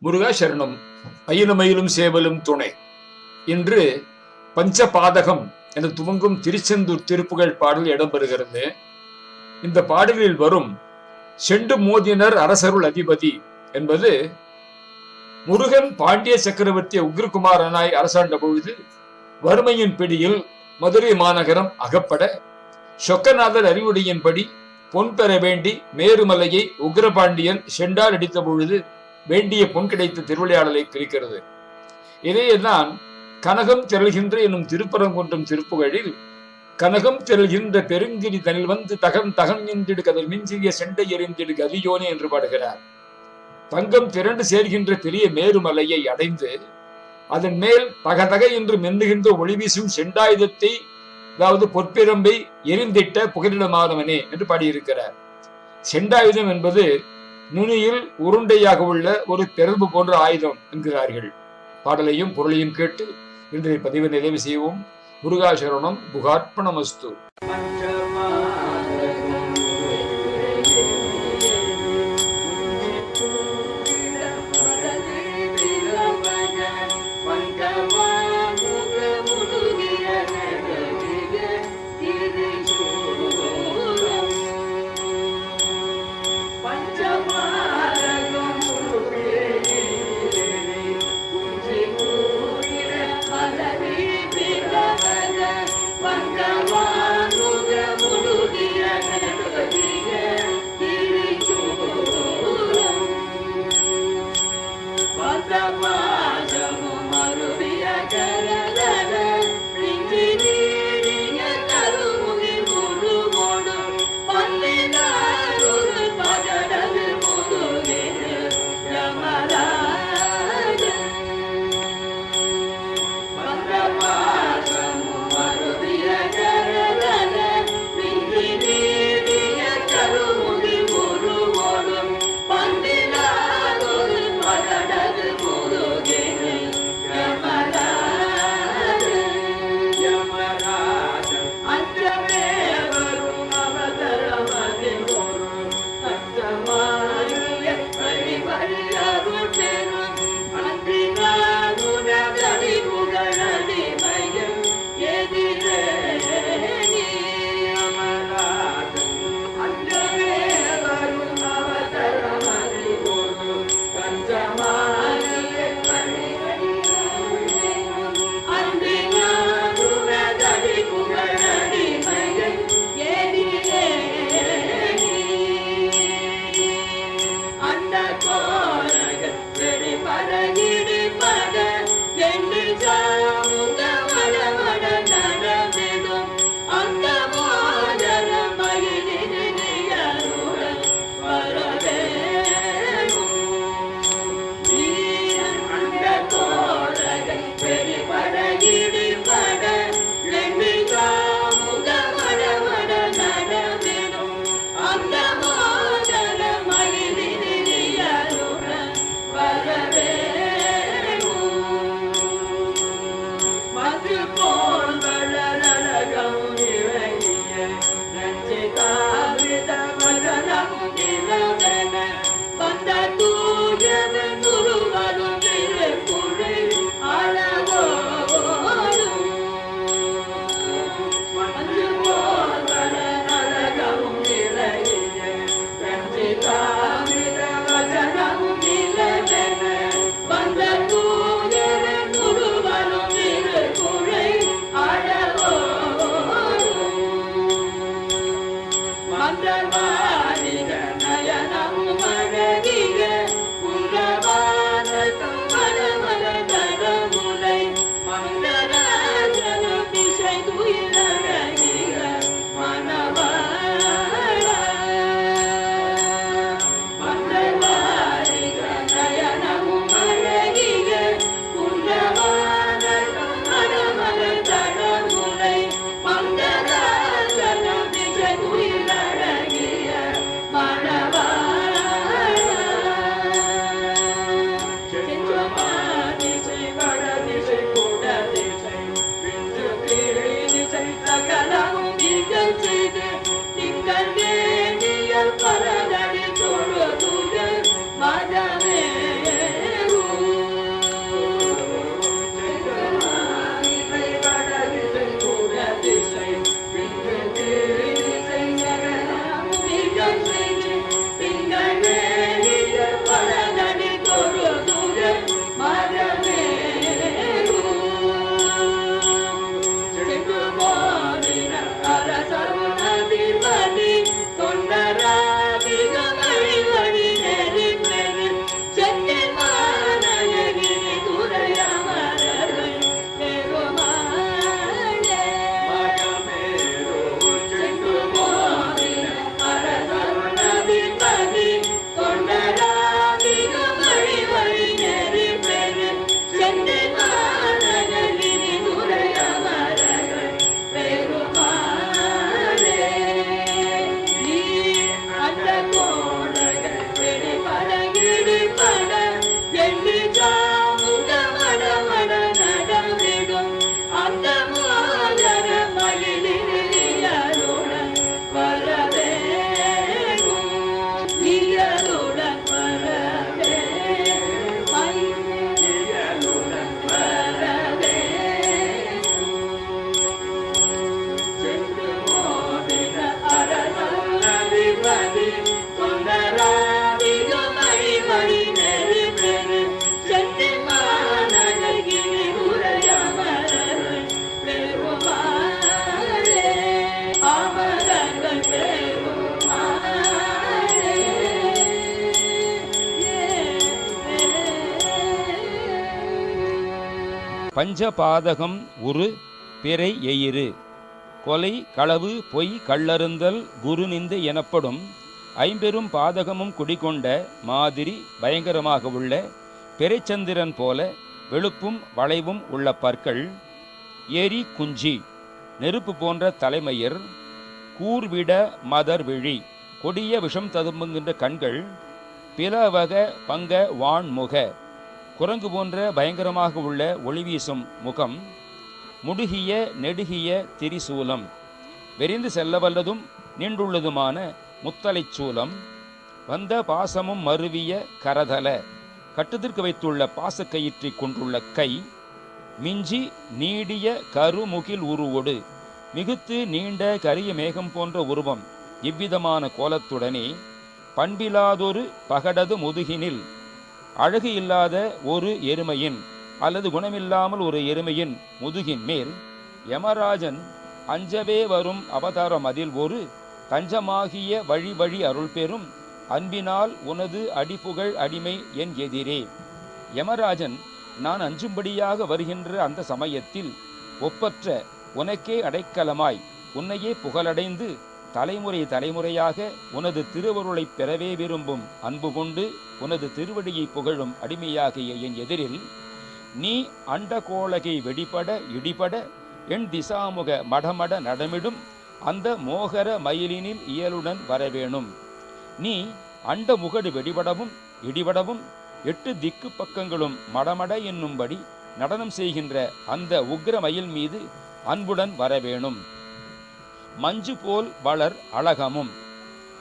முருகா சரணம். அயிலுமயிலும் சேவலும் துணை. இன்று பஞ்சபாதகம் என துவங்கும் திருச்செந்தூர் திருப்புகழ் பாடல் இடம்பெறுகிறது. இந்த பாடலில் வரும் செண்டு மோதினர் அரசருள் அதிபதி என்பது முருகன் பாண்டிய சக்கரவர்த்தி உக்ரகுமாரனாய் அரசாண்ட பொழுது வறுமையின் பிடியில் மதுரை மாநகரம் அகப்பட சொக்கநாதர் அறிவுடையின்படி பொன் பெற வேண்டி மேருமலையை உக்ரபாண்டியன் செண்டால் அடித்த பொழுது வேண்டிய பொன் கிடைத்த திருவிளையாடலை குறிக்கிறது. இதையேதான் கனகம் திரள்கின்ற எனும் திருப்பரங்குன்றம் திருப்புகழில் கனகம் திரள்கின்ற பெருங்கிரி தனில் வந்து தகன் தகன் என்றிடு கதல் மிஞ்சிய செண்டை எறிந்திடு கதியோனே என்று பாடுகிறார். தங்கம் திரண்டு சேர்கின்ற பெரிய மேருமலையை அடைந்து அதன் மேல் தகதக என்று மென்னுகின்ற ஒளி வீசும் செண்டாயுதத்தை, அதாவது பொற்பிரம்பை எரிந்திட்ட புகலிடமானவனே என்று பாடியிருக்கிறார். செண்டாயுதம் என்பது நுனியில் உருண்டையாக உள்ள ஒரு பெரும்பு போன்ற ஆயுதம் என்கிறார்கள். பாடலையும் பொருளையும் கேட்டு இன்றைய பதிவை நிறைவு செய்வோம். முருகாசரணம். புகார்ப்பணமஸ்து. பஞ்சபாதகம் உரு பிறை எயிறு கொலை களவு பொய் கள்ளறுந்தல் குருநிந்தை எனப்படும் ஐம்பெரும் பாதகமும் குடிகொண்ட மாதிரி பயங்கரமாக உள்ள பெரைச்சந்திரன் போல வெளுப்பும் வளைவும் உள்ள பற்கள், எரி குஞ்சி நெருப்பு போன்ற தலைமயிர், கூர்விட மதர் விழி கொடிய விஷம் ததும்புகின்ற கண்கள், பிளவக பங்க வான்முக குரங்கு போன்ற பயங்கரமாக உள்ள ஒளிவீசும் முகம், முடுகிய நெடுகிய திரிசூலம் வெறிந்து செல்லவல்லதும் நீண்டுள்ளதுமான முத்தலைச் சூலம், வந்த பாசமும் மருவிய கரதல கட்டுதிர்க்கு வைத்துள்ள பாசக்கயிற்றை கொண்டுள்ள கை, மிஞ்சி நீடிய கருமுகில் உருவொடு மிகுத்து நீண்ட கரிய மேகம் போன்ற உருவம் இவ்விதமான கோலத்துடனே பண்பிலாதொரு பகடது முதுகினில் அழகு இல்லாத ஒரு எருமையின் அல்லது குணமில்லாமல் ஒரு எருமையின் முதுகின் மேல் யமராஜன் அஞ்சவே வரும் அவதாரம் அதில் ஒரு தஞ்சமாகிய வழி வழி அருள் பெறும் அன்பினால் உனது அடிப்புகழ் அடிமை என் எதிரே. யமராஜன் நான் அஞ்சும்படியாக வருகின்ற அந்த சமயத்தில் ஒப்பற்ற உனக்கே அடைக்கலமாய் உன்னையே புகழடைந்து தலைமுறை தலைமுறையாக உனது திருவருளை பெறவே விரும்பும் அன்பு கொண்டு உனது திருவடியை புகழும் அடிமையாகிய என் எதிரில் நீ அண்டகோளகை வெடிபட இடிபட என் திசாமுக மடமட நடமிடும் அந்த மோகர மயிலினில் இயலுடன் வரவேணும். நீ அண்ட முகடு வெடிபடவும் இடிபடவும் 8 திக்கு பக்கங்களும் மடமட என்னும்படி நடனம் செய்கின்ற அந்த உக்ர மயில் மீது அன்புடன் வரவேணும். மஞ்சு போல் வளர் அழகமும்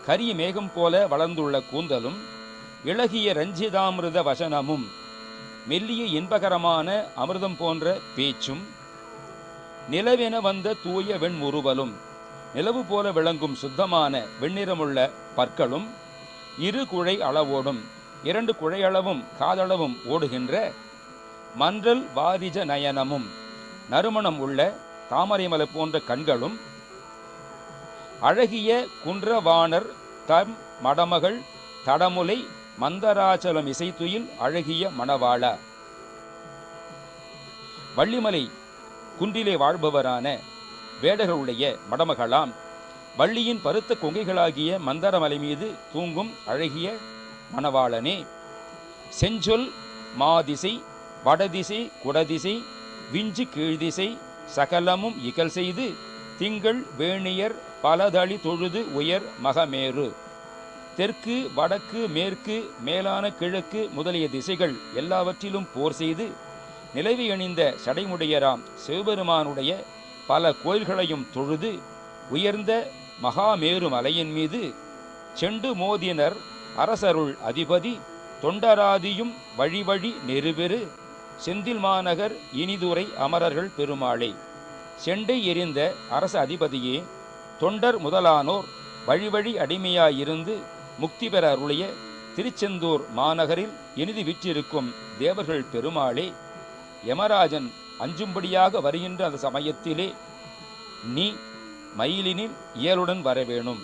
கரிய மேகம் போல வளர்ந்துள்ள கூந்தலும் இளகிய ரஞ்சிதாமிருத வசனமும் மெல்லிய இன்பகரமான அமிர்தம் போன்ற பேச்சும் நிலவென வந்த தூய வெண்முறுவலும் நிலவு போல விளங்கும் சுத்தமான வெண்ணிறமுள்ள பற்களும் 2 குழை அளவோடும் 2 குழையளவும் காதளவும் ஓடுகின்ற மன்றல் வாரிஜ நயனமும் நறுமணம் உள்ள தாமரைமலை போன்ற கண்களும் அழகிய குன்றவாணர் தம் மடமகள் தடமுலை மந்தராச்சலம் இசைத்துயில் அழகிய மணவாள. வள்ளிமலை குன்றிலே வாழ்பவரான வேடர்களுடைய மடமகளாம் வள்ளியின் பருத்த கொங்கைகளாகிய மந்தரமலை மீது தூங்கும் அழகிய மணவாளனே, செஞ்சொல் மாதிசை வடதிசை குடதிசை விஞ்சு கீழ்திசை சகலமும் இகல் செய்து திங்கள் வேணியர் பலதளி தொழுது உயர் மகமேறு. தெற்கு வடக்கு மேற்கு மேலான கிழக்கு முதலிய திசைகள் எல்லாவற்றிலும் போர் செய்து நிலவி அணிந்த சடைமுடையராம் சிவபெருமானுடைய பல கோயில்களையும் தொழுது உயர்ந்த மகாமேரு மலையின் மீது செண்டு மோதினர் அரசருள் அதிபதி தொண்டராதியும் வழி வழி நெருபெரு செந்தில் மாநகர் இனிதுரை அமரர்கள் பெருமாளே. செண்டை எறிந்த அரச அதிபதியே, தொண்டர் முதலானோர் வழி வழி அடிமையாயிருந்து முக்தி பெற அருளிய திருச்செந்தூர் மாநகரில் இனிது விற்றிருக்கும் தேவர்கள் பெருமாளே, யமராஜன் அஞ்சும்படியாக வருகின்ற அந்த சமயத்திலே நீ மயிலினில் இயலுடன் வரவேணும்.